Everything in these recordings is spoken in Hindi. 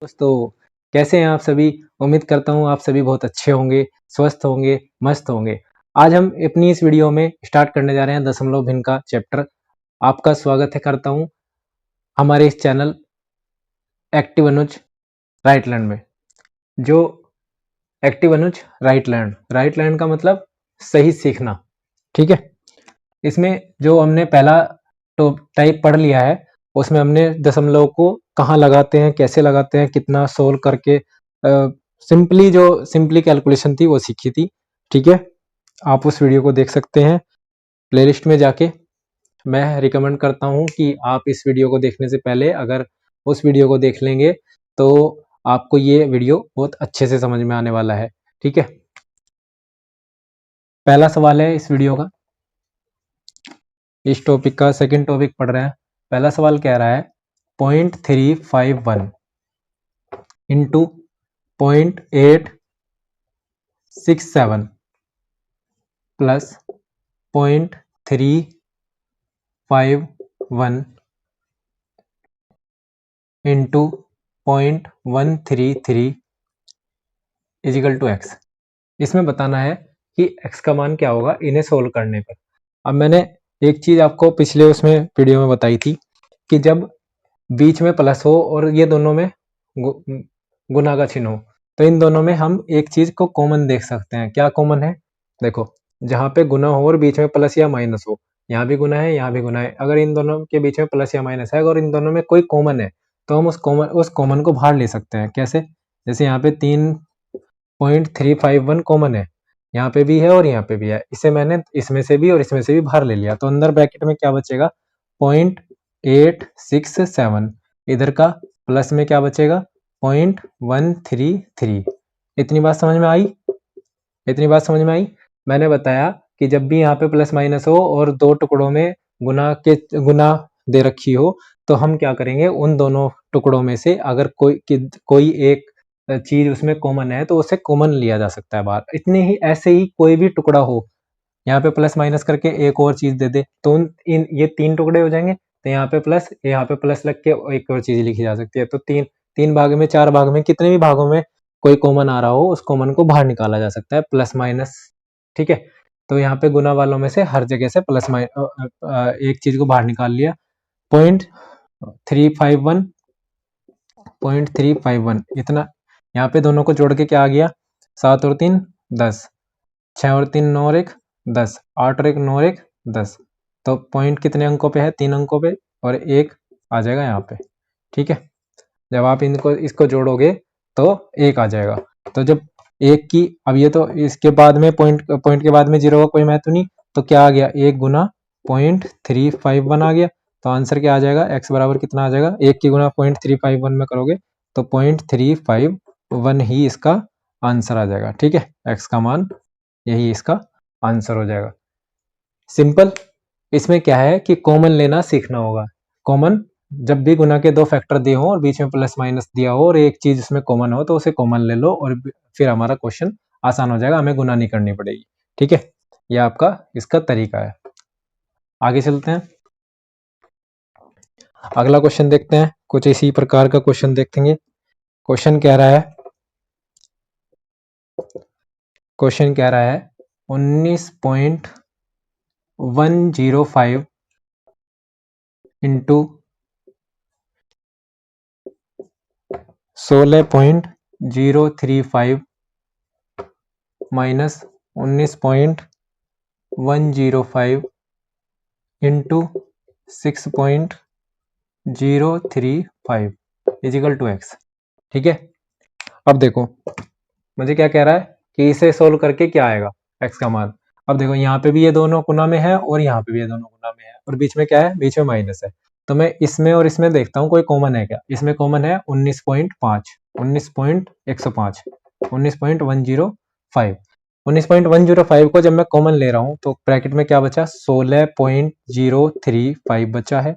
दोस्तों, कैसे हैं आप सभी? उम्मीद करता हूँ आप सभी बहुत अच्छे होंगे, स्वस्थ होंगे, मस्त होंगे। आज हम अपनी इस वीडियो में स्टार्ट करने जा रहे हैं दशमलव भिन्न का चैप्टर। आपका स्वागत है करता हूँ हमारे इस चैनल एक्टिव अनुज राइट लर्न में। जो एक्टिव अनुज राइट लर्न का मतलब सही सीखना, ठीक है। इसमें जो हमने पहला तो टाइप पढ़ लिया है, उसमें हमने दशमलव को कहाँ लगाते हैं, कैसे लगाते हैं, कितना सोल्व करके सिंपली कैलकुलेशन थी वो सीखी थी, ठीक है। आप उस वीडियो को देख सकते हैं प्लेलिस्ट में जाके। मैं रिकमेंड करता हूँ कि आप इस वीडियो को देखने से पहले अगर उस वीडियो को देख लेंगे तो आपको ये वीडियो बहुत अच्छे से समझ में आने वाला है, ठीक है। पहला सवाल है इस वीडियो का, इस टॉपिक का सेकंड टॉपिक पढ़ रहे हैं। पहला सवाल कह रहा है 0.351 into 0.867 plus 0.351 into 0.133 is equal to X. इसमें बताना है कि एक्स का मान क्या होगा इन्हें सोल्व करने पर। अब मैंने एक चीज आपको पिछले उसमें वीडियो में बताई थी कि जब बीच में प्लस हो और ये दोनों में गुना का चिन्ह हो तो इन दोनों में हम एक चीज को कॉमन देख सकते हैं। क्या कॉमन है? देखो, जहां पे गुना हो और बीच में प्लस या माइनस हो, यहाँ भी गुना है, यहाँ भी गुना है। अगर इन दोनों के बीच में प्लस या माइनस है और इन दोनों में कोई कॉमन है तो हम उस कॉमन को बाहर ले सकते हैं। कैसे? जैसे यहाँ पे 3.351 कॉमन है, यहाँ पे भी है और यहाँ पे भी है। इसे मैंने इसमें से भी और इसमें से भी बाहर ले लिया तो अंदर ब्रैकेट में क्या बचेगा? 0.867। इधर का प्लस में क्या बचेगा? 0.133। इतनी बात समझ में आई? मैंने बताया कि जब भी यहाँ पे प्लस माइनस हो और दो टुकड़ों में गुना दे रखी हो तो हम क्या करेंगे, उन दोनों टुकड़ों में से अगर कोई एक चीज उसमें कॉमन है तो उसे कॉमन लिया जा सकता है बाहर। इतने ही ऐसे ही कोई भी टुकड़ा हो, यहाँ पे प्लस माइनस करके एक और चीज दे दे तो ये तीन टुकड़े हो जाएंगे। तो यहाँ पे प्लस लग के एक और चीज लिखी जा सकती है। तो तीन भाग में, चार भाग में, कितने भी भागों में कोई कॉमन आ रहा हो उस कॉमन को बाहर निकाला जा सकता है, प्लस माइनस, ठीक है। तो यहाँ पे गुना वालों में से हर जगह से प्लस माइनस एक चीज को बाहर निकाल लिया। 0.351 इतना। यहाँ पे दोनों को जोड़ के क्या आ गया? 7 और 3 10, 6 और 3 9 और 1 10, 8 और 1 9 और 1 10। तो पॉइंट कितने अंकों पे है? 3 अंकों पे, और एक आ जाएगा यहाँ पे, ठीक है। जब आप इसको जोड़ोगे तो एक आ जाएगा। तो जब एक की, अब ये तो इसके बाद में पॉइंट के बाद में जीरो का कोई महत्व नहीं, तो क्या आ गया? एक गुना 0.351 आ गया। तो आंसर क्या आ जाएगा? एक्स बराबर कितना आ जाएगा? एक की गुना 0.351 में करोगे तो 0.351 ही इसका आंसर आ जाएगा, ठीक है। एक्स का मान यही इसका आंसर हो जाएगा। सिंपल। इसमें क्या है कि कॉमन लेना सीखना होगा। कॉमन, जब भी गुना के दो फैक्टर दिए हो और बीच में प्लस माइनस दिया हो और एक चीज उसमें कॉमन हो तो उसे कॉमन ले लो और फिर हमारा क्वेश्चन आसान हो जाएगा, हमें गुना नहीं करनी पड़ेगी, ठीक है। यह आपका इसका तरीका है। आगे चलते हैं, अगला क्वेश्चन देखते हैं। कुछ इसी प्रकार का क्वेश्चन देखेंगे। क्वेश्चन कह रहा है 19.105 into 16.035 minus 19.105 into 6.035 is equal to X, ठीक है। अब देखो मुझे क्या कह रहा है कि इसे सोल्व करके क्या आएगा एक्स का मान। अब देखो यहाँ पे भी ये दोनों गुना में है और यहाँ पे भी ये दोनों गुना में है और बीच में क्या है? बीच में माइनस है। तो मैं इसमें और इसमें देखता हूँ कोई कॉमन है क्या। इसमें कॉमन है 19.5, 19.105, 19.105। 19.105 को जब मैं कॉमन ले रहा हूँ तो ब्रैकेट में क्या बचा? 16.035 बचा है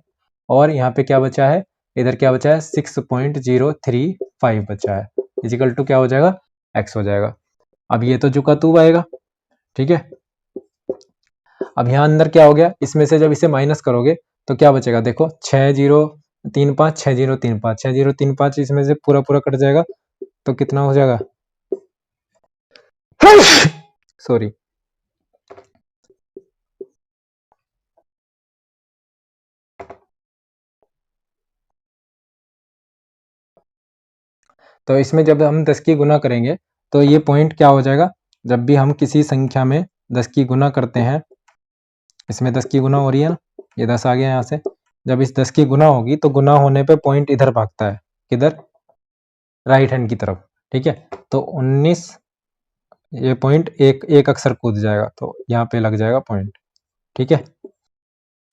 और यहाँ पे क्या बचा है? इधर क्या बचा है? 6.035 बचा है। इजिकल टू क्या हो जाएगा? एक्स हो जाएगा। अब ये तो जुका तू आएगा, ठीक है। अब यहाँ अंदर क्या हो गया? इसमें से जब इसे माइनस करोगे तो क्या बचेगा? देखो 6 0 35 6035 6035 इसमें से पूरा पूरा कट जाएगा तो कितना हो जाएगा सॉरी तो इसमें जब हम 10 की गुना करेंगे तो ये पॉइंट क्या हो जाएगा, जब भी हम किसी संख्या में 10 की गुना करते हैं, इसमें 10 की गुना हो रही है ना, ये 10 आ गया यहाँ से, जब इस 10 की गुना होगी तो गुना होने पे पॉइंट इधर भागता है, किधर, राइट हैंड की तरफ, ठीक है। तो 19 ये पॉइंट एक एक अक्षर कूद जाएगा तो यहाँ पे लग जाएगा पॉइंट, ठीक है।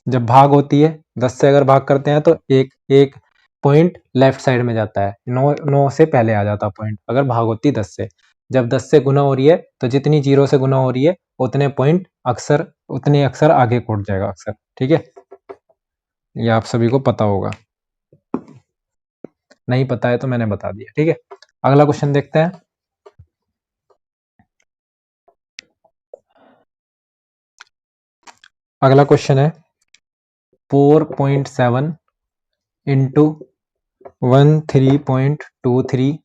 जब भाग होती है 10 से अगर भाग करते हैं तो एक एक पॉइंट लेफ्ट साइड में जाता है, 9 से पहले आ जाता पॉइंट अगर भाग होती 10 से। जब 10 से गुना हो रही है तो जितनी 0 से गुना हो रही है उतने पॉइंट अक्सर उतने अक्षर आगे कूद जाएगा अक्सर, ठीक है। ये आप सभी को पता होगा, नहीं पता है तो मैंने बता दिया, ठीक है। अगला क्वेश्चन देखते हैं। अगला क्वेश्चन है 4.7 into 13.23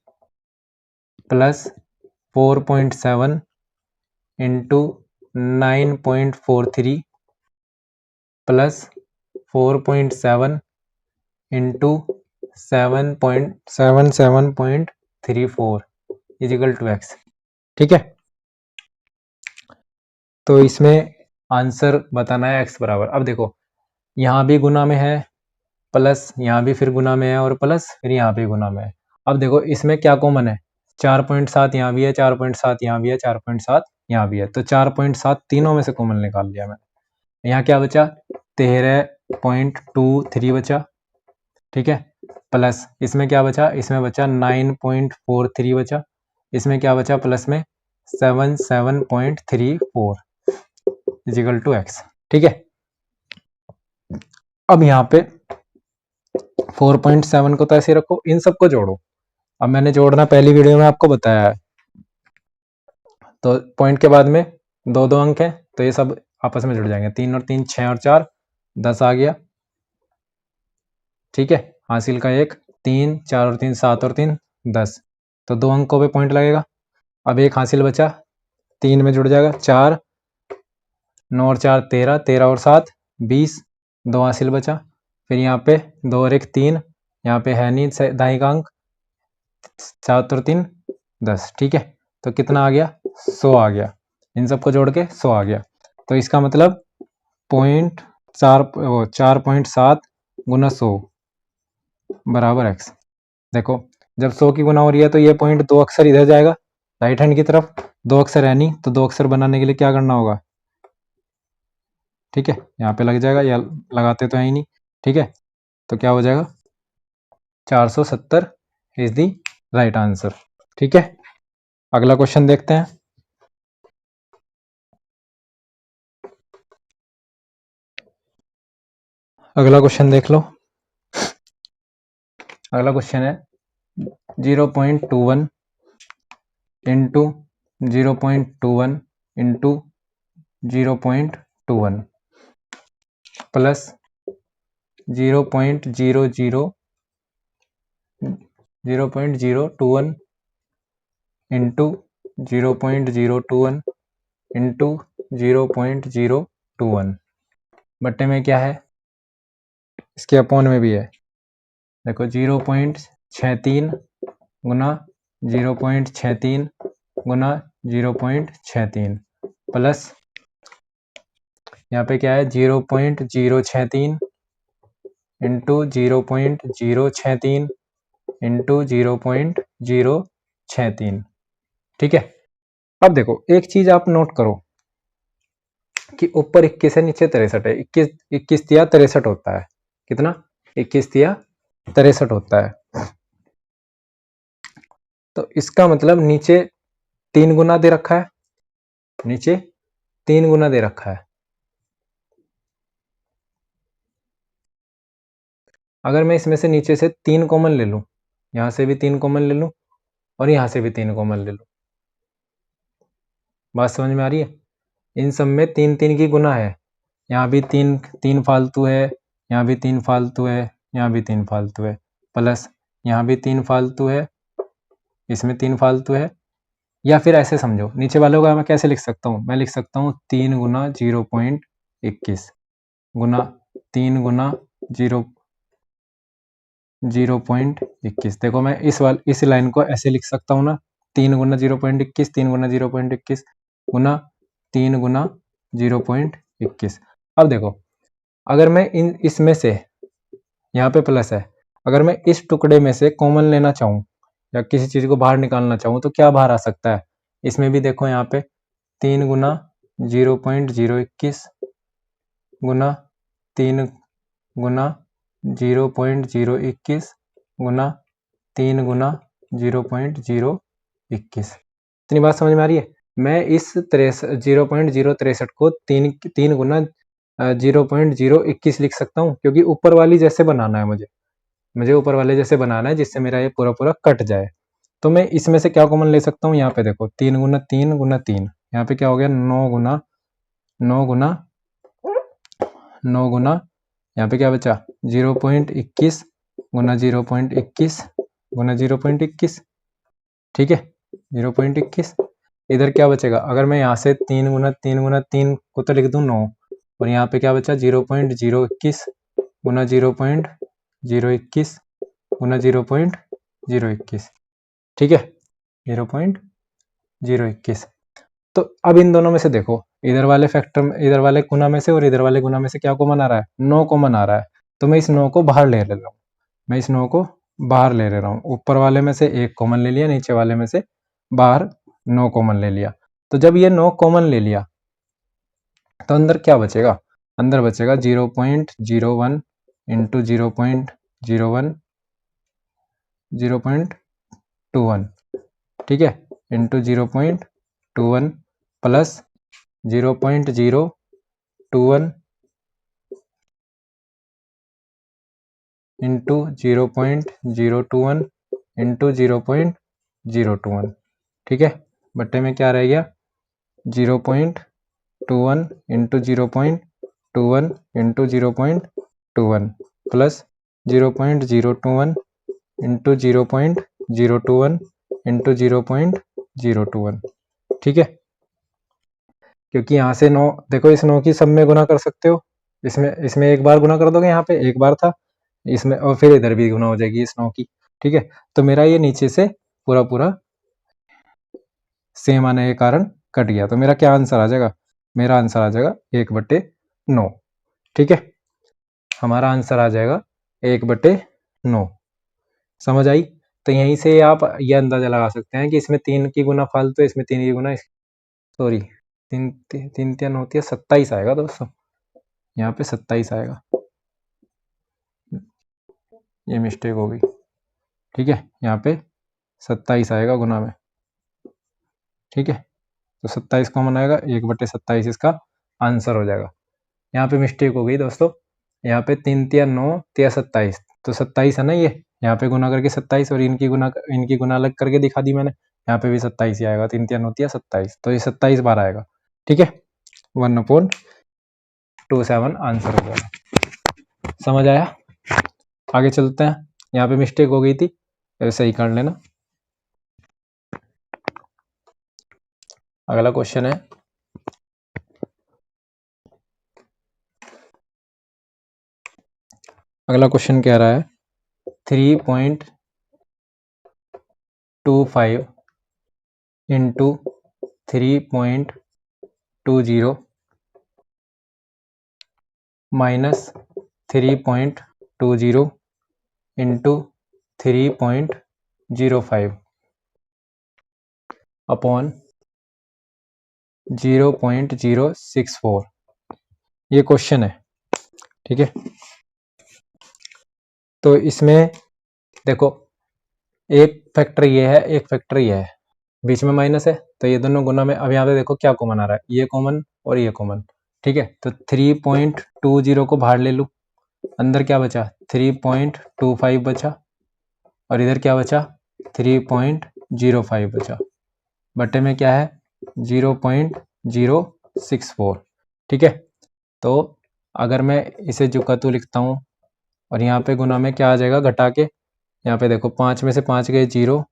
plus 4.7 into 9.43 plus 4.7 into 7.77.34 is equal to X, ठीक है। तो इसमें आंसर बताना है एक्स बराबर, अब देखो यहाँ भी गुना में है प्लस यहाँ भी फिर गुना में है और प्लस फिर यहाँ भी गुना में है। अब देखो इसमें क्या कॉमन है, 4.7 यहाँ भी है, 4.7 यहाँ भी है, 4.7 यहाँ भी है, तो 4.7 तीनों में से कॉमन निकाल लिया मैंने। यहाँ क्या बचा 13.23 बचा, ठीक है, प्लस इसमें क्या बचा, इसमें बचा 9.43 बचा, इसमें क्या बचा प्लस में 77.34 इजिकल टू एक्स, ठीक है। अब यहाँ पे 4.7 को तो ऐसे रखो, इन सबको जोड़ो। अब मैंने जोड़ना पहली वीडियो में आपको बताया है, तो पॉइंट के बाद में दो दो अंक है तो ये सब आपस में जुड़ जाएंगे, 3 और 3 6 और 4 10 आ गया, ठीक है। हासिल का 1 3 4 और 3 7 और 3 10, तो दो अंकों पे पॉइंट लगेगा। अब एक हासिल बचा 3 में जुड़ जाएगा 4 9 और 4 13 13 और 7 20 दो हासिल बचा, फिर यहाँ पे 2 और 1 3, यहाँ पे है नहीं दाई का अंक 7 और 3 10, ठीक है। तो कितना आ गया 100 आ गया, इन सबको जोड़ के 100 आ गया। तो इसका मतलब 4.7 गुना 100 बराबर एक्स। देखो जब 100 की गुना हो रही है तो ये पॉइंट दो अक्षर इधर जाएगा राइट हैंड की तरफ, दो अक्षर है नहीं तो दो अक्षर बनाने के लिए क्या करना होगा, ठीक है, यहाँ पे लग जाएगा, या लगाते तो है ही नहीं, ठीक है। तो क्या हो जाएगा 470 इज दी राइट आंसर, ठीक है। अगला क्वेश्चन देखते हैं। अगला क्वेश्चन देख लो। अगला क्वेश्चन है 0.21 into 0.21 into 0.21 plus 0.021 into 0.021 into 0.021 बट्टे में क्या है, इसके अपॉन में भी है। देखो 0.63 गुना 0.63 गुना 0.63 प्लस यहाँ पे क्या है 0.063 इंटू 0.063 इंटू 0.063, ठीक है। अब देखो एक चीज आप नोट करो कि ऊपर 21 है नीचे 63 है, 21 तिया 63 होता है, कितना 21 तिया 63 होता है। तो इसका मतलब नीचे 3 गुना दे रखा है, नीचे 3 गुना दे रखा है। अगर मैं इसमें से नीचे से 3 कॉमन ले लूं, यहां से भी 3 कॉमन ले लूं और यहां से भी 3 कॉमन ले लूं, बात समझ में आ रही है। इन सब में 3 3 की गुना है, यहाँ भी 3 3 फालतू है, यहाँ भी 3 फालतू है, यहाँ भी 3 फालतू है, प्लस यहाँ भी 3 फालतू है, इसमें 3 फालतू है। या फिर ऐसे समझो, नीचे वालों का मैं कैसे लिख सकता हूँ, मैं लिख सकता हूँ 3 गुना 0.21 गुना 3 गुना 0.21। देखो मैं इस लाइन को ऐसे लिख सकता हूँ ना, 3 गुना 0.21, 3 गुना 0.21 गुना 3 गुना 0.21। अब देखो, अगर मैं इसमें से, यहाँ पे प्लस है, अगर मैं इस टुकड़े में से कॉमन लेना चाहूँ या किसी चीज को बाहर निकालना चाहूँ तो क्या बाहर आ सकता है? इसमें भी देखो, यहाँ पे 3 गुना 0.021 गुना 3 गुना 0.021 गुना 3 गुना 0.021। इतनी बात समझ में आ रही है? मैं इस 0.063 को 3 गुना 0.021 लिख सकता हूँ, क्योंकि ऊपर वाली जैसे बनाना है मुझे ऊपर वाले जैसे बनाना है, जिससे मेरा ये पूरा पूरा कट जाए। तो मैं इसमें से क्या कॉमन ले सकता हूँ? यहाँ पे देखो 3 गुना 3 गुना 3, यहाँ पे क्या हो गया 9 गुना 9 गुना 9 गुना, यहाँ पे क्या बचा 0.21 गुना 0.21 गुना 0.21, ठीक है 0.21। इधर क्या बचेगा? अगर मैं यहाँ से 3 गुना 3 गुना 3 को तो लिख दूँ 9, और यहाँ पे क्या बचा 0.021 गुना 0.021 गुना 0.021, ठीक है 0.021। तो अब इन दोनों में से देखो, इधर वाले फैक्टर, इधर वाले गुना में से और इधर वाले गुना में से क्या कॉमन आ रहा है? 9 कॉमन आ रहा है। तो मैं इस 9 को बाहर ले रहा हूँ, मैं इस 9 को बाहर ले रहा हूँ। ऊपर वाले में से 1 कॉमन ले लिया, नीचे वाले में से बाहर 9 कॉमन ले लिया। तो जब ये 9 कॉमन ले लिया तो अंदर क्या बचेगा? अंदर बचेगा 0.01 इंटू 0.01 0.21, ठीक है, इंटू 0.21 प्लस 0.021 इंटू 0.021 इंटू 0.021, ठीक है, बट्टे में क्या रह गया 0.21 into 0.21 into 0.21 plus 0.021 into 0.021 into 0.021, ठीक है। क्योंकि यहाँ से 9, देखो इस 9 की सब में गुना कर सकते हो, इसमें एक बार गुना कर दोगे, यहाँ पे एक बार था इसमें, और फिर इधर भी गुना हो जाएगी इस 9 की, ठीक है। तो मेरा ये नीचे से पूरा पूरा सेम आने के कारण कट गया। तो मेरा क्या आंसर आ जाएगा? मेरा आंसर आ जाएगा 1/9, ठीक है, हमारा आंसर आ जाएगा 1/9। समझ आई? तो यहीं से आप ये अंदाजा लगा सकते हैं कि इसमें 3 की गुना फालतू है, इसमें 3 की गुना, सॉरी 3 3 3 होती है 27 आएगा दोस्तों, यहाँ पे 27 आएगा, ये मिस्टेक हो गई, ठीक है, यहाँ पे 27 आएगा गुना में, ठीक है। तो 27 कॉमन आएगा, 1/27 इसका आंसर हो जाएगा। यहाँ पे मिस्टेक हो गई दोस्तों, यहाँ पे 3 तिया 9 तिया 27, तो 27 है ना ये, यहाँ पे गुना करके 27 और इनकी गुना अलग करके दिखा दी मैंने, यहाँ पे भी 27 ही आएगा, 3 तिया 9 तिया 27, तो ये 27 बार आएगा, ठीक है, 1/27 आंसर हो जाएगा। समझ आया? आगे चलते हैं, यहाँ पे मिस्टेक हो गई थी, सही कर लेना। अगला क्वेश्चन है, अगला क्वेश्चन कह रहा है 3.25 इंटू 3.20 माइनस 3.20 इंटू 3.05 अपॉन 0.064, ये क्वेश्चन है, ठीक है। तो इसमें देखो, एक फैक्टर ये है, एक फैक्टर ये है, बीच में माइनस है, तो ये दोनों गुना में, अब यहाँ पे देखो क्या कॉमन आ रहा है, ये कॉमन और ये कॉमन, ठीक है। तो 3.20 को बाहर ले लूँ, अंदर क्या बचा 3.25 बचा, और इधर क्या बचा 3.05 बचा, बटे में क्या है 0.064, ठीक है। तो अगर मैं इसे जुकातू लिखता हूँ और यहाँ पे गुना में क्या आ जाएगा घटा के, यहाँ पे देखो 5 में से 5 गए 0,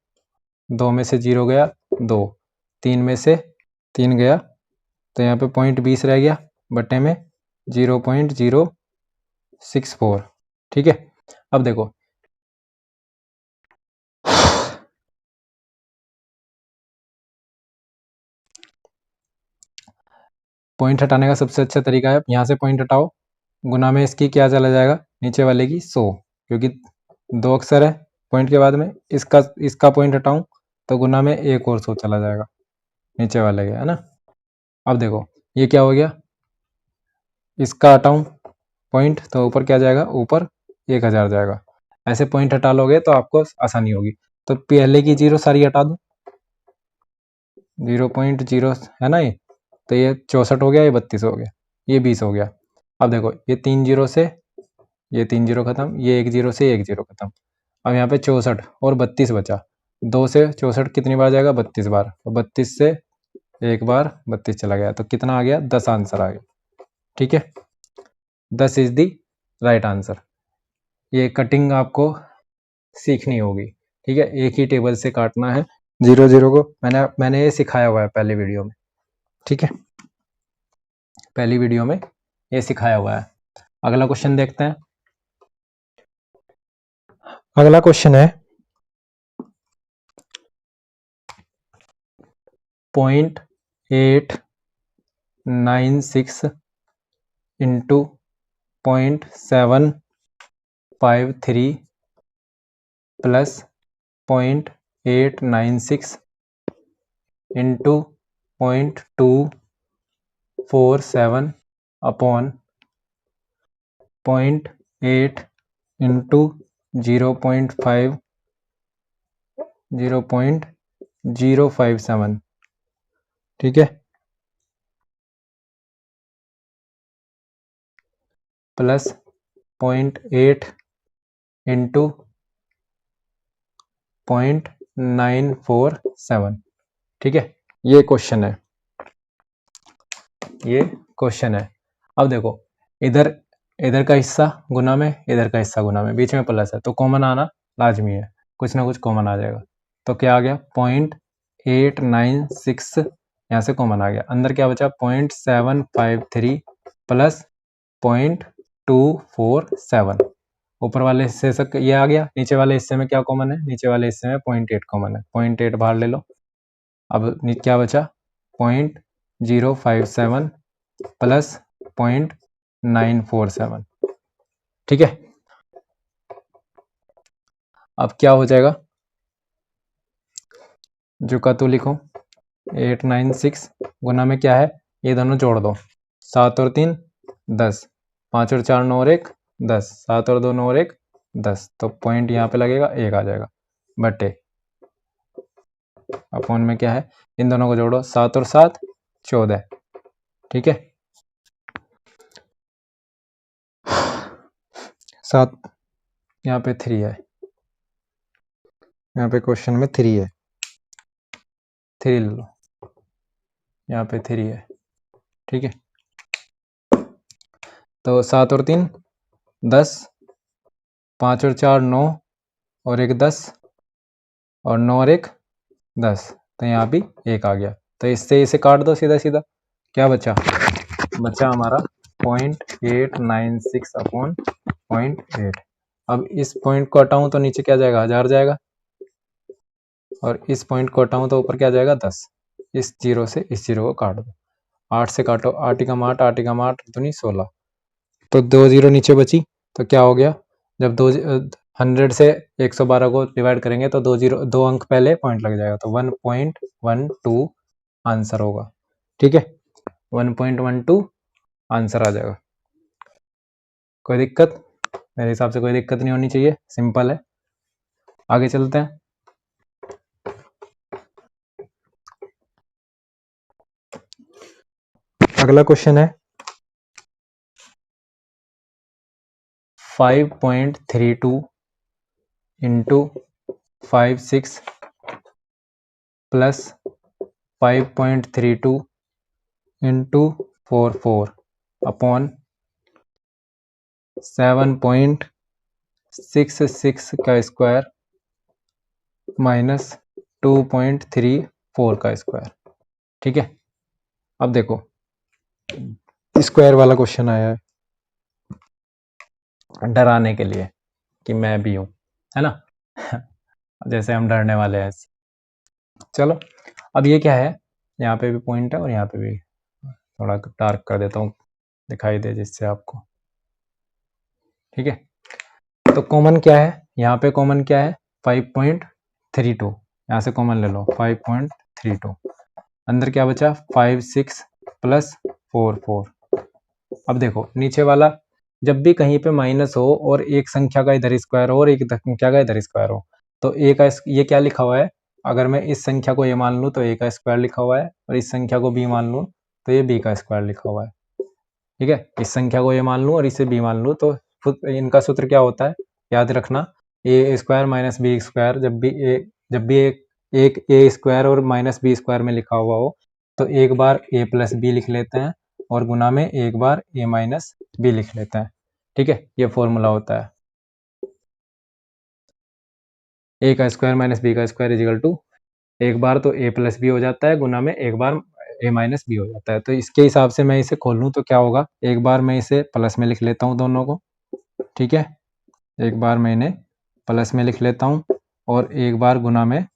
2 में से 0 गया 2, 3 में से 3 गया, तो यहाँ पे 0.20 रह गया बटे में 0.064। ठीक है, अब देखो पॉइंट हटाने का सबसे अच्छा तरीका है, यहाँ से पॉइंट हटाओ, गुना में इसकी क्या चला जाएगा, नीचे वाले की 100, क्योंकि 2 अक्षर है पॉइंट के बाद में, इसका पॉइंट हटाऊं तो गुना में एक और 100 चला जाएगा नीचे वाले के, है ना। अब देखो ये क्या हो गया, इसका हटाऊं पॉइंट तो ऊपर क्या जाएगा, ऊपर 1000 जाएगा। ऐसे पॉइंट हटा लोगे तो आपको आसानी होगी। तो पहले की 0 सारी हटा दो, 0.0 है ना ये, तो ये 64 हो गया, ये 32 हो गया, ये 20 हो गया। अब देखो ये 3 0 से ये 3 0 खत्म, ये 1 0 से 1 0 खत्म। अब यहाँ पे 64 और 32 बचा, 2 से 64 कितनी बार जाएगा, 32 बार, और 32 से एक बार 32 चला गया, तो कितना आ गया, 10 आंसर आ गया। ठीक है, 10 इज दी राइट आंसर। ये कटिंग आपको सीखनी होगी। ठीक है, एक ही टेबल से काटना है 0 0 को, मैंने ये सिखाया हुआ है पहले वीडियो में। ठीक है, पहली वीडियो में ये सिखाया हुआ है। अगला क्वेश्चन देखते हैं। अगला क्वेश्चन है 0.896 into 0.753 plus 0.896 into 0.247 upon 0.8 into 0.057। ठीक है, प्लस 0.8 इंटू 0.947। ठीक है, ये क्वेश्चन है, ये क्वेश्चन है। अब देखो इधर इधर का हिस्सा गुना में, इधर का हिस्सा गुना में, बीच में प्लस है तो कॉमन आना लाजमी है, कुछ ना कुछ कॉमन आ जाएगा। तो क्या आ गया, 0.896 यहाँ से कॉमन आ गया, अंदर क्या बचा 0.753 प्लस 0.247। ऊपर वाले हिस्से से ये आ गया, नीचे वाले हिस्से में क्या कॉमन है, नीचे वाले हिस्से में 0.8 कॉमन है, 0.8 बाहर ले लो। अब क्या बचा 0.057 प्लस 0.947। ठीक है, अब क्या हो जाएगा, जो का तो लिखो 896 गुना में क्या है, ये दोनों जोड़ दो, 7 और 3 10, 5 और 4 9 और 1 10, 7 और 2 9 और 1 10, तो पॉइंट यहाँ पे लगेगा 1 आ जाएगा, बटे अपॉन में क्या है, इन दोनों को जोड़ो, 7 और 7 14। ठीक है, 7 यहाँ पे 3 है, यहाँ पे क्वेश्चन में 3 है, 3 ले लो, यहाँ पे 3 है। ठीक है, तो 7 और 3 10, 5 और 4 9 और 1 10, और 9 और 1 10, तो यहाँ भी 1 आ गया, तो इससे इसे काट दो सीधा सीधा, क्या बचा, बचा हमारा 0.896 अपॉन 0.8। अब इस पॉइंट को हटाऊं तो नीचे क्या जाएगा, 1000 जाएगा, और इस पॉइंट को हटाऊं तो ऊपर क्या जाएगा 10। इस जीरो से इस जीरो को काट दो, 8 से काटो, 8 एकम 8, 8 एकम 8 दूनी 16, तो 2 जीरो नीचे बची, तो क्या हो गया, जब 100 से 112 को डिवाइड करेंगे तो 2 अंक पहले पॉइंट लग जाएगा, तो 1.12 आंसर होगा। ठीक है, 1.12 आंसर आ जाएगा। कोई दिक्कत, मेरे हिसाब से कोई दिक्कत नहीं होनी चाहिए, सिंपल है। आगे चलते हैं। अगला क्वेश्चन है 5.32 इंटू 56 प्लस 5.32 इंटू 44 अपॉन 7.32 6 का स्क्वायर माइनस 2.34 का स्क्वायर। ठीक है, अब देखो स्क्वायर वाला क्वेश्चन आया है डराने के लिए कि मैं भी हूं, है ना जैसे हम डरने वाले हैं। चलो अब ये क्या है, यहाँ पे भी पॉइंट है और यहाँ पे भी, थोड़ा डार्क कर देता हूँ दिखाई दे जिससे आपको। ठीक है, तो कॉमन क्या है, यहाँ पे कॉमन क्या है 5.32, यहाँ से कॉमन ले लो 5.32, अंदर क्या बचा 5 6 प्लस 4 4। अब देखो नीचे वाला जब भी कहीं पे माइनस हो और एक संख्या का इधर स्क्वायर हो और एक संख्या का इधर स्क्वायर हो, तो ए का ये क्या लिखा हुआ है, अगर मैं इस संख्या को ए मान लूँ तो ए का स्क्वायर लिखा हुआ है, और इस संख्या को बी मान लूँ तो ये बी का स्क्वायर लिखा हुआ है। ठीक है, इस संख्या को ए मान लूँ और इसे बी मान लूँ तो इनका सूत्र क्या होता है, याद रखना ए स्क्वायर माइनस बी स्क्वायर, जब भी एक ए स्क्वायर और माइनस बी स्क्वायर में लिखा हुआ हो तो एक बार ए प्लस बी लिख लेते हैं और गुना में एक बार ए माइनस बी लिख लेते हैं। ठीक है, ये फॉर्मूला होता है ए का स्क्वायर माइनस बी का स्क्वायर इजिकल टू, एक बार तो ए प्लस बी हो जाता है गुना में एक बार ए माइनस बी हो जाता है। तो इसके हिसाब से मैं इसे खोल लूँ तो क्या होगा, एक बार मैं इसे प्लस में लिख लेता हूँ दोनों को। ठीक है, एक बार मैं इन्हें प्लस में लिख लेता हूँ और एक बार गुना में,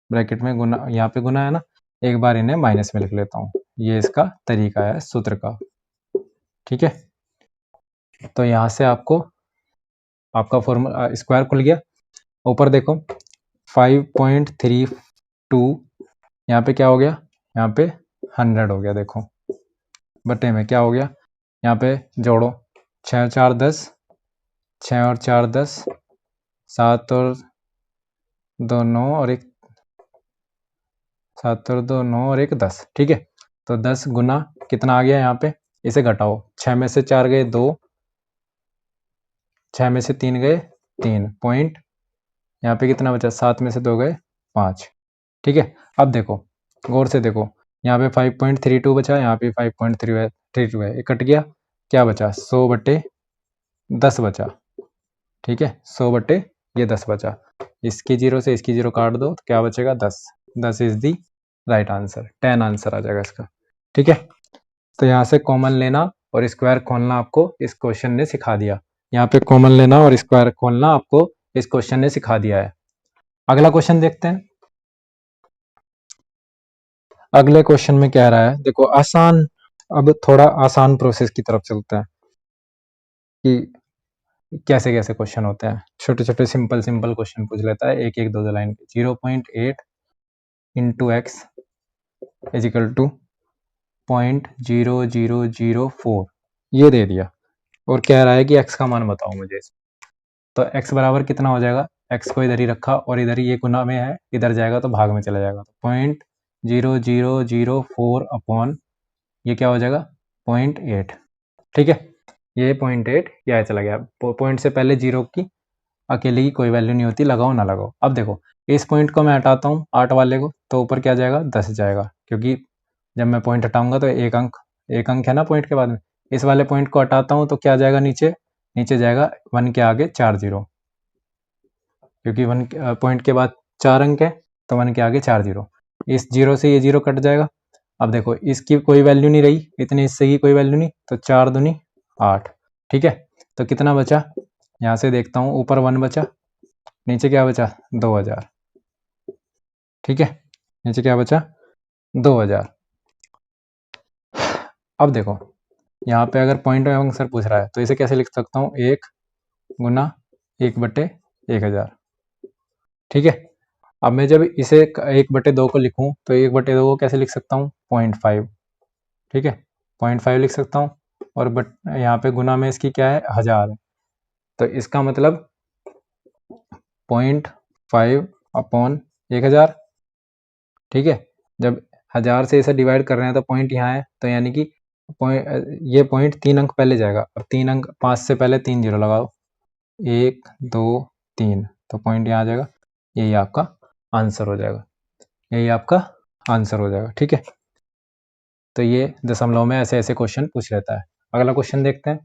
ब्रैकेट में गुना, यहाँ पे गुना है ना, एक बार इन्हें माइनस में लिख लेता हूँ। ये इसका तरीका है सूत्र का। ठीक है, तो यहाँ से आपका फॉर्मूला स्क्वायर खुल गया। ऊपर देखो 5.32, यहाँ पे क्या हो गया, यहाँ पे 100 हो गया। देखो बटे में क्या हो गया, यहाँ पे जोड़ो 6 और 4 10, 6 और 4 10, 7 और 2 9 और 1 7 और 2 9 और 1 10। ठीक है, तो 10 गुना कितना आ गया, यहाँ पे इसे घटाओ, 6 में से 4 गए 2, 6 में से 3 गए 3 पॉइंट, यहाँ पे कितना बचा 7 में से 2 गए 5। ठीक है, अब देखो गौर से देखो, यहाँ पे 5.32 बचा, यहाँ पे 5.32 है, ये कट गया, क्या बचा 100 बटे 10 बचा। ठीक है, 100 बटे ये 10 बचा, इसकी जीरो से इसकी जीरो काट दो तो क्या बचेगा 10। 10 is the right answer, 10 answer आ जाएगा इसका। ठीक है, तो यहाँ से कॉमन लेना और स्क्वायर खोलना आपको इस क्वेश्चन ने सिखा दिया। यहाँ पे कॉमन लेना और स्क्वायर खोलना आपको इस क्वेश्चन ने सिखा दिया है। अगला क्वेश्चन देखते हैं। अगले क्वेश्चन में कह रहा है, देखो आसान, अब थोड़ा आसान प्रोसेस की तरफ चलते हैं कि कैसे कैसे क्वेश्चन होते हैं। छोटे छोटे सिंपल क्वेश्चन पूछ लेता है, एक एक दो लाइन के। 0.8 इंटू एक्स इजिकल टू 0.0004 ये दे दिया और कह रहा है कि x का मान बताओ मुझे। तो x बराबर कितना हो जाएगा, x को इधर ही रखा और इधर ही ये गुना में है, इधर जाएगा तो भाग में चला जाएगा, तो 0.0004 अपॉन ये क्या हो जाएगा 0.8। ठीक है, ये 0.8 यह चला गया, पॉइंट से पहले जीरो की अकेले की कोई वैल्यू नहीं होती, लगाओ ना लगाओ। अब देखो इस पॉइंट को मैं हटाता हूँ 8 वाले को, तो ऊपर क्या जाएगा 10 जाएगा, क्योंकि जब मैं पॉइंट हटाऊंगा तो एक अंक है ना पॉइंट के बाद में। इस वाले पॉइंट को हटाता हूँ तो क्या जाएगा नीचे जाएगा 1 के आगे 4 जीरो, क्योंकि 1 पॉइंट के बाद 4 अंक है तो 1 के आगे 4 जीरो, इस जीरो से ये जीरो कट जाएगा। अब देखो इसकी कोई वैल्यू नहीं रही, इतने हिस्से की कोई वैल्यू नहीं, तो 4 दूनी 8। ठीक है, तो कितना बचा, यहाँ से देखता हूँ, ऊपर 1 बचा, नीचे क्या बचा 2000। ठीक है, नीचे क्या बचा 2000। अब देखो यहाँ पे अगर पॉइंट में आंसर पूछ रहा है तो इसे कैसे लिख सकता हूँ, 1 गुना 1 बटे 1000। ठीक है, अब मैं जब इसे 1 बटे 2 को लिखूँ तो 1 बटे 2 को कैसे लिख सकता हूँ 0.5। ठीक है, 0.5 लिख सकता हूँ, और यहाँ पे गुना में इसकी क्या है 1000 है, तो इसका मतलब 0.5 अपॉन 1000। ठीक है, जब 1000 से इसे डिवाइड कर रहे हैं तो पॉइंट यहाँ है, तो यानी कि ये पॉइंट 3 अंक पहले जाएगा, और 3 अंक 5 से पहले 3 जीरो लगाओ, 1 2 3, तो पॉइंट यहाँ आ जाएगा, यही आपका आंसर हो जाएगा, यही आपका आंसर हो जाएगा। ठीक है, तो ये दशमलव में ऐसे ऐसे क्वेश्चन पूछ लेता है। अगला क्वेश्चन देखते हैं।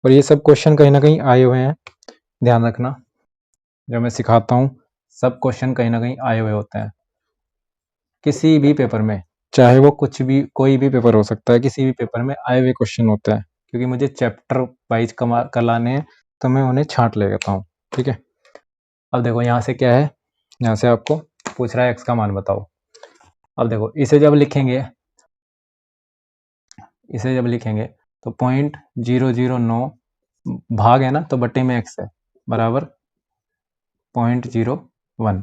और ये सब क्वेश्चन कहीं ना कहीं आए हुए हैं, ध्यान रखना। जो मैं सिखाता हूँ सब क्वेश्चन कहीं ना कहीं आए हुए होते हैं किसी भी पेपर में, चाहे वो कुछ भी कोई भी पेपर हो सकता है, किसी भी पेपर में आए हुए क्वेश्चन होते हैं, क्योंकि मुझे चैप्टर वाइज करवाने हैं तो मैं उन्हें छांट ले लेता हूँ। ठीक है, अब देखो यहाँ से क्या है, यहाँ से आपको पूछ रहा है एक्स का मान बताओ। अब देखो इसे जब लिखेंगे तो 0.009 भाग है ना, तो बट्टे में एक्स है बराबर 0.01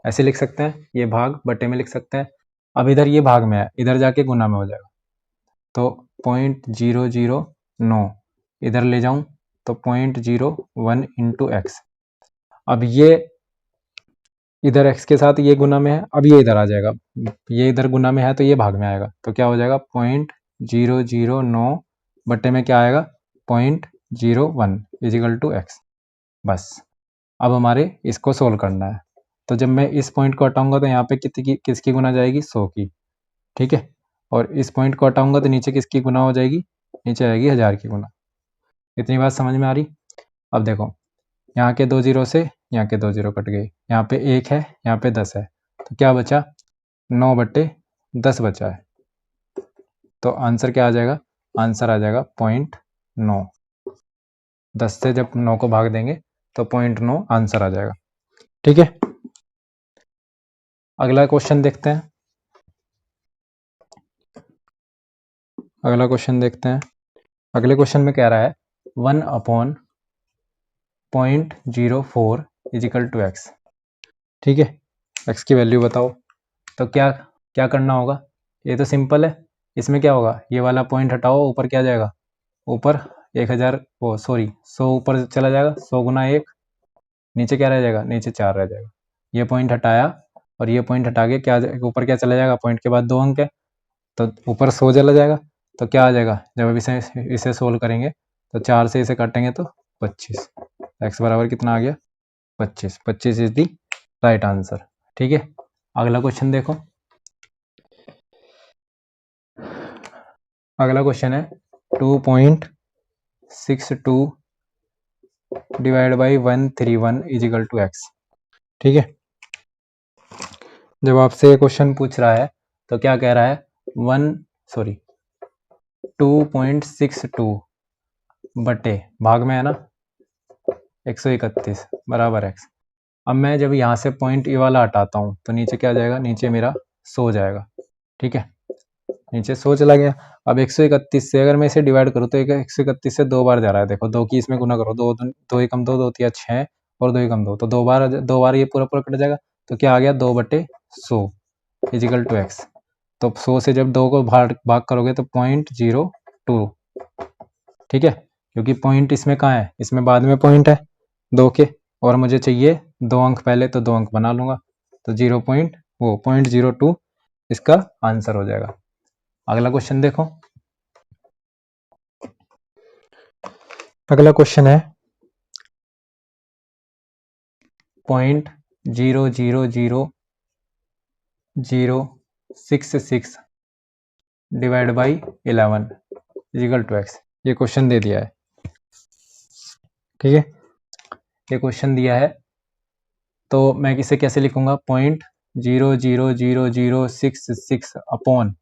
ऐसे लिख सकते हैं, ये भाग बट्टे में लिख सकते हैं। अब इधर ये भाग में है, इधर जाके गुना में हो जाएगा, तो 0.009 इधर ले जाऊं तो 0.01 इंटू एक्स। अब ये इधर x के साथ ये गुना में है, अब ये इधर आ जाएगा, ये इधर गुना में है तो ये भाग में आएगा, तो क्या हो जाएगा 0.009 बट्टे में क्या आएगा 0.01 इजिकल टू एक्स। बस अब हमारे इसको सोल्व करना है, तो जब मैं इस पॉइंट को हटाऊंगा तो यहाँ पे किसकी गुना जाएगी 100 की। ठीक है, और इस पॉइंट को हटाऊंगा तो नीचे किसकी गुना हो जाएगी, नीचे आएगी 1000 की गुना। इतनी बात समझ में आ रही। अब देखो यहाँ के 2 जीरो से यहाँ के 2 जीरो कट गए, यहाँ पे 1 है, यहाँ पे 10 है, तो क्या बचा 9/10 बचा है, तो आंसर क्या आ जाएगा, आंसर आ जाएगा 0.9। 10 से जब 9 को भाग देंगे तो 0.9 आंसर आ जाएगा। ठीक है, अगला क्वेश्चन देखते हैं। अगले क्वेश्चन में कह रहा है 1/0.04 इजिकल टू एक्स। ठीक है, एक्स की वैल्यू बताओ, तो क्या क्या करना होगा, ये तो सिंपल है। इसमें क्या होगा, ये वाला पॉइंट हटाओ, ऊपर क्या जाएगा, ऊपर 1000 100 ऊपर चला जाएगा, 100 गुना 1, नीचे क्या रह जाएगा, नीचे 4 रह जाएगा। ये पॉइंट हटाया और ये पॉइंट हटा के क्या ऊपर क्या चला जाएगा, पॉइंट के बाद 2 अंक है तो ऊपर 100 चला जाएगा, तो क्या आ जाएगा, जब इसे सोल्व करेंगे तो 4 से इसे काटेंगे तो 25, एक्स बराबर कितना आ गया 25। 25 इज दी राइट आंसर। ठीक है, अगला क्वेश्चन देखो। अगला क्वेश्चन है 2.62 divide by 131 is equal to X. ठीक है, जब आपसे ये क्वेश्चन पूछ रहा है तो क्या कह रहा है 2.62 बटे भाग में है ना 131 बराबर एक्स। अब मैं जब यहाँ से पॉइंट ये वाला हटाता हूँ तो नीचे क्या जाएगा, नीचे मेरा 100 जाएगा। ठीक है, नीचे 100 चला गया। अब 131 से अगर मैं इसे डिवाइड करूँ तो 131 से 2 बार जा रहा है, देखो 2 की इसमें गुना करो, 2 एकम 2, 2 तिया 6 और 2 एकम 2, तो 2 बार ये पूरा कट जाएगा, तो क्या आ गया 2/100 इजिकल टू एक्स। तो 100 से जब 2 को भाग करोगे तो 0.02। ठीक है, क्योंकि पॉइंट इसमें कहाँ है, इसमें बाद में पॉइंट है 2 के, और मुझे चाहिए 2 अंक पहले, तो 2 अंक बना लूंगा, तो 0.02 इसका आंसर हो जाएगा। अगला क्वेश्चन देखो। अगला क्वेश्चन है 0.00066 divide by 11 is equal to X. ये क्वेश्चन दे दिया है। ठीक है, ये क्वेश्चन दिया है तो मैं इसे कैसे लिखूंगा, 0.00066 अपॉन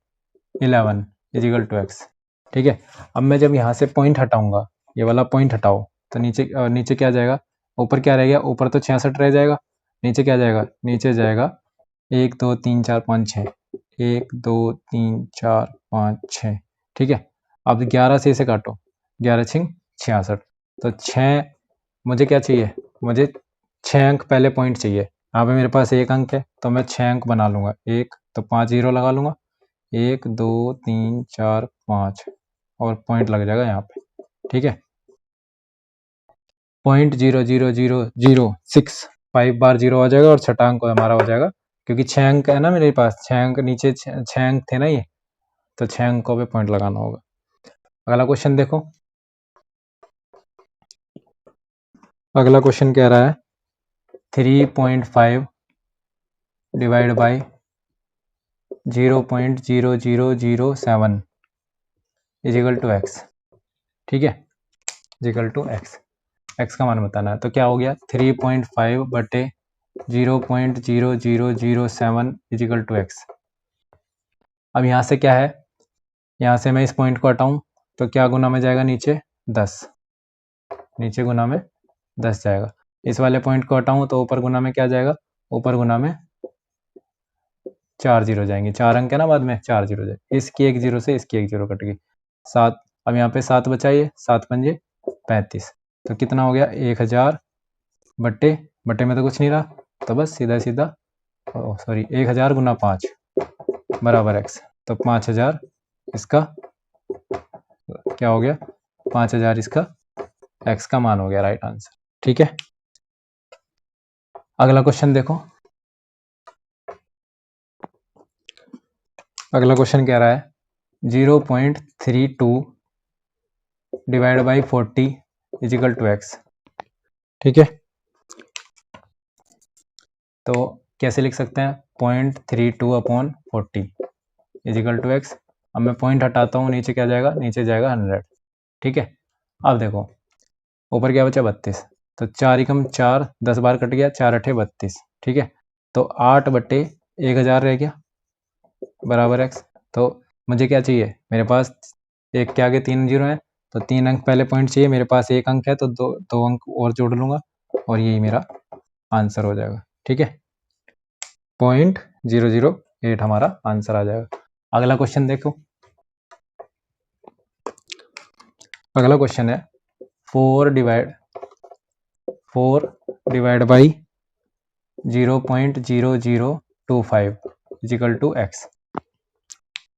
11 इजिकल टू एक्स। ठीक है, अब मैं जब यहाँ से पॉइंट हटाऊंगा, ये वाला पॉइंट हटाओ, तो नीचे क्या जाएगा, ऊपर क्या रह गया, ऊपर तो 66 रह जाएगा, नीचे क्या जाएगा, नीचे जाएगा 1 2 3 4 5 6, 1 2 3 4 5 6। ठीक है, अब 11 से इसे काटो, 11 6 66, तो 6 मुझे क्या चाहिए, मुझे 6 अंक पहले पॉइंट चाहिए। यहाँ पे मेरे पास 1 अंक है तो मैं 6 अंक बना लूंगा, 1 तो 5 जीरो लगा लूंगा, 1 2 3 4 5 और पॉइंट लग जाएगा यहाँ पे। ठीक है, 0.00006 5 बार जीरो आ जाएगा और छठा अंक हमारा हो जाएगा, क्योंकि 6 अंक है ना मेरे पास, 6 अंक नीचे 6 अंक थे ना ये, तो 6 अंकों पे पॉइंट लगाना होगा। अगला क्वेश्चन देखो। अगला क्वेश्चन कह रहा है 3.5 divide by 0.0007 is equal to X. ठीक है, इजिकल टू एक्स। एक्स का मान बताना है, तो क्या हो गया 3.5 बटे 0.0007 इजिकल टू एक्स। अब यहाँ से क्या है, यहाँ से मैं इस पॉइंट को हटाऊँ तो क्या गुना में जाएगा, नीचे 10, नीचे गुना में 10 जाएगा। इस वाले पॉइंट को हटाऊँ तो ऊपर गुना में क्या जाएगा, ऊपर गुना में 4 जीरो जाएंगे, 4 अंक है ना बाद में, 4 जीरो जाएंगे। इसकी 1 जीरो से इसकी 1 जीरो कट गई, 7। अब यहाँ पे 7 बचाइए, 7 पंजे 35, तो कितना हो गया 1000 बट्टे बट्टे में तो कुछ नहीं रहा, तो बस सीधा सीधा सॉरी 1000 गुना 5 बराबर एक्स। तो 5000 इसका क्या हो गया, 5000 इसका एक्स का मान हो गया, राइट आंसर। ठीक है, अगला क्वेश्चन देखो। अगला क्वेश्चन कह रहा है 0.32 divide by 40 is equal to X. ठीक है, तो कैसे लिख सकते हैं, 0.32 अपॉन 40 इजिकल टू एक्स। अब मैं पॉइंट हटाता हूँ, नीचे क्या जाएगा, नीचे जाएगा 100। ठीक है, अब देखो ऊपर क्या बचा 32, तो 4 एकम 4, 10 बार कट गया, 4 अठे 32। ठीक है, तो 8 बटे 1000 रह गया बराबर एक्स। तो मुझे क्या चाहिए, मेरे पास एक के आगे 3 जीरो है, तो 3 अंक पहले पॉइंट चाहिए, मेरे पास 1 अंक है तो दो अंक और जोड़ लूंगा और यही मेरा आंसर हो जाएगा। ठीक है, 0.008 हमारा आंसर आ जाएगा। अगला क्वेश्चन देखो, अगला क्वेश्चन है 4 divide by 0.0025 is equal to X.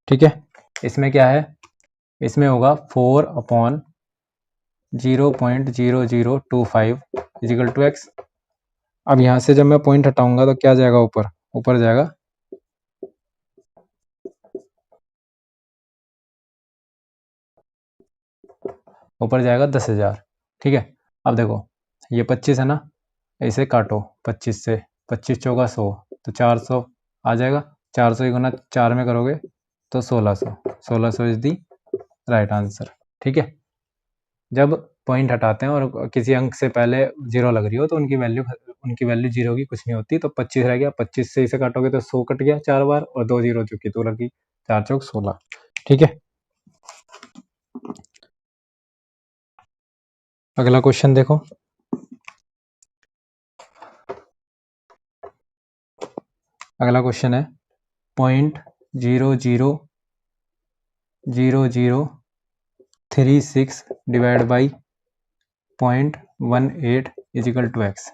ठीक है, इसमें क्या है, इसमें होगा 4 अपॉन 0.0025 इजिकल टू एक्स। अब यहाँ से जब मैं पॉइंट हटाऊंगा तो क्या जाएगा, ऊपर ऊपर जाएगा ऊपर जाएगा 10,000। ठीक है, अब देखो ये 25 है ना, इसे काटो 25 से, 25 चौका 100, तो 400 आ जाएगा। 400 ही गुना 4 में करोगे तो 1600 इज दी राइट आंसर। ठीक है, जब पॉइंट हटाते हैं और किसी अंक से पहले जीरो लग रही हो तो उनकी वैल्यू जीरो की कुछ नहीं होती। तो 25 रह गया, 25 से इसे काटोगे तो 100 कट गया 4 बार, और 2 जीरो चुकी तो लगी, 4 चौक 16। ठीक है, अगला क्वेश्चन देखो। अगला क्वेश्चन है 0.000036 divide by 0.18 is equal to X.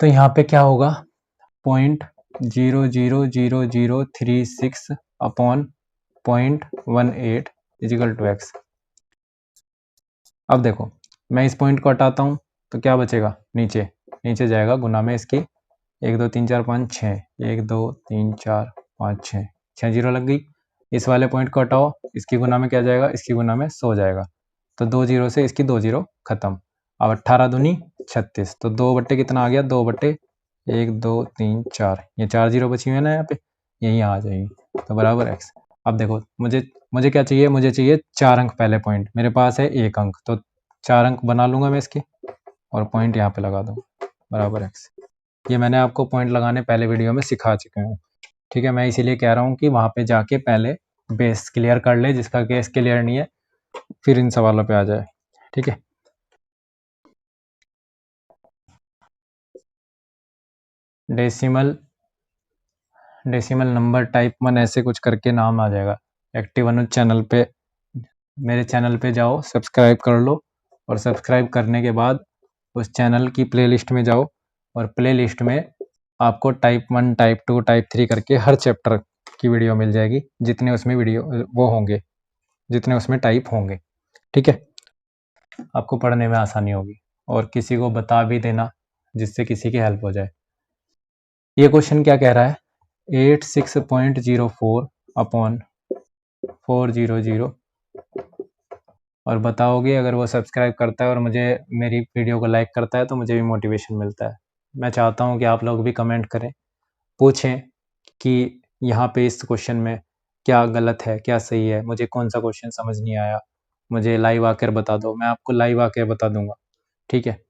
तो यहाँ पे क्या होगा, 0.00036 अपॉन 0.18 इजिकल टू एक्स। अब देखो मैं इस पॉइंट को हटाता हूँ तो क्या बचेगा, नीचे जाएगा गुना में इसकी 1 2 3 4 5 6, 1 2 3 4 5 6 जीरो लग गई। इस वाले पॉइंट को हटाओ, इसकी गुना में क्या जाएगा, इसकी गुना में 100 जाएगा, तो 2 जीरो से इसकी 2 जीरो खत्म। अब 18 दूनी 36, तो 2 बट्टे कितना आ गया, 2 बट्टे 1 2 3 4, ये 4 जीरो बची हुई है ना यहाँ पे, यहीं आ जाएगी, तो बराबर एक्स। अब देखो मुझे क्या चाहिए, मुझे चाहिए 4 अंक पहले पॉइंट, मेरे पास है 1 अंक, तो 4 अंक बना लूंगा मैं इसके और पॉइंट यहाँ पे लगा दूंगा बराबर एक्स। ये मैंने आपको पॉइंट लगाने पहले वीडियो में सिखा चुका हूँ। ठीक है, मैं इसीलिए कह रहा हूँ कि वहाँ पे जाके पहले बेस क्लियर कर ले, जिसका केस क्लियर नहीं है फिर इन सवालों पे आ जाए। ठीक है, डेसिमल नंबर टाइप 1 ऐसे कुछ करके नाम आ जाएगा। एक्टिव अनुज चैनल पे, मेरे चैनल पे जाओ, सब्सक्राइब कर लो, और सब्सक्राइब करने के बाद उस चैनल की प्लेलिस्ट में जाओ, और प्लेलिस्ट में आपको टाइप 1 टाइप 2 टाइप 3 करके हर चैप्टर की वीडियो मिल जाएगी, जितने उसमें वीडियो वो होंगे, जितने उसमें टाइप होंगे। ठीक है, आपको पढ़ने में आसानी होगी, और किसी को बता भी देना जिससे किसी की हेल्प हो जाए। ये क्वेश्चन क्या कह रहा है, 86.04 अपॉन 400, और बताओगे अगर वो सब्सक्राइब करता है और मुझे मेरी वीडियो को लाइक करता है तो मुझे भी मोटिवेशन मिलता है। मैं चाहता हूँ कि आप लोग भी कमेंट करें, पूछें कि यहाँ पे इस क्वेश्चन में क्या गलत है, क्या सही है, मुझे कौन सा क्वेश्चन समझ नहीं आया, मुझे लाइव आकर बता दो, मैं आपको लाइव आके बता दूंगा। ठीक है,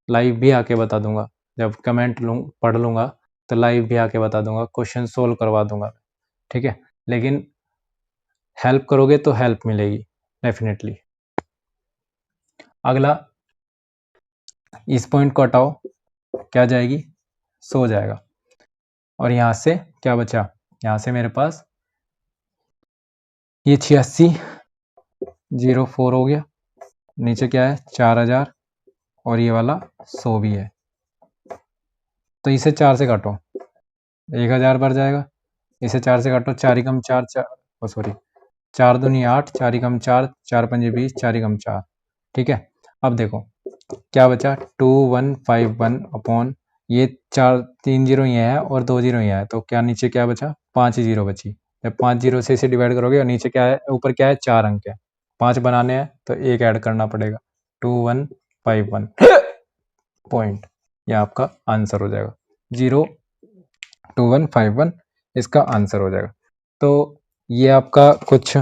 लाइव भी आके बता दूंगा, जब कमेंट पढ़ लूंगा तो लाइव भी आके बता दूंगा, क्वेश्चन सोल्व करवा दूंगा। ठीक है, लेकिन हेल्प करोगे तो हेल्प मिलेगी डेफिनेटली। अगला, इस पॉइंट को हटाओ, क्या जाएगी, 100 जाएगा। और यहाँ से क्या बचा, यहाँ से मेरे पास ये 8604 हो गया, नीचे क्या है 4000 और ये वाला 100 भी है। तो इसे 4 से काटो, 1000 बढ़ जाएगा। इसे 4 से काटो, 4 एकम 4, 4 दूनी 8, 4 एकम 4, 4 पंजे 20, 4 एकम 4। ठीक है, अब देखो क्या बचा, 2151 अपॉन ये 4, 3 जीरो ये है और 2 जीरो ये है, तो क्या नीचे क्या बचा, 5 जीरो बची। जब 5 जीरो से इसे डिवाइड करोगे और नीचे क्या है, ऊपर क्या है, 4 अंक है, 5 बनाने हैं तो एक ऐड करना पड़ेगा, 2151 पॉइंट, यह आपका आंसर हो जाएगा, 02151 इसका आंसर हो जाएगा। तो ये आपका कुछ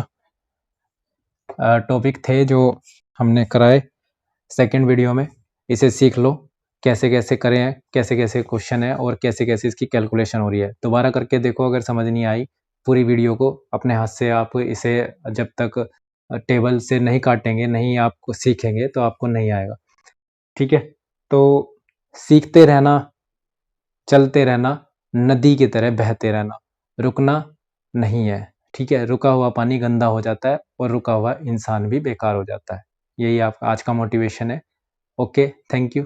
टॉपिक थे जो हमने कराए सेकंड वीडियो में, इसे सीख लो कैसे कैसे करें, कैसे कैसे क्वेश्चन है और कैसे कैसे इसकी कैलकुलेशन हो रही है। दोबारा करके देखो, अगर समझ नहीं आई पूरी वीडियो को अपने हाथ से आप इसे जब तक टेबल से नहीं काटेंगे, नहीं आपको सीखेंगे तो आपको नहीं आएगा। ठीक है, तो सीखते रहना, चलते रहना, नदी की तरह बहते रहना, रुकना नहीं है। ठीक है, रुका हुआ पानी गंदा हो जाता है और रुका हुआ इंसान भी बेकार हो जाता है। यही आपका आज का मोटिवेशन है। Okay, thank you.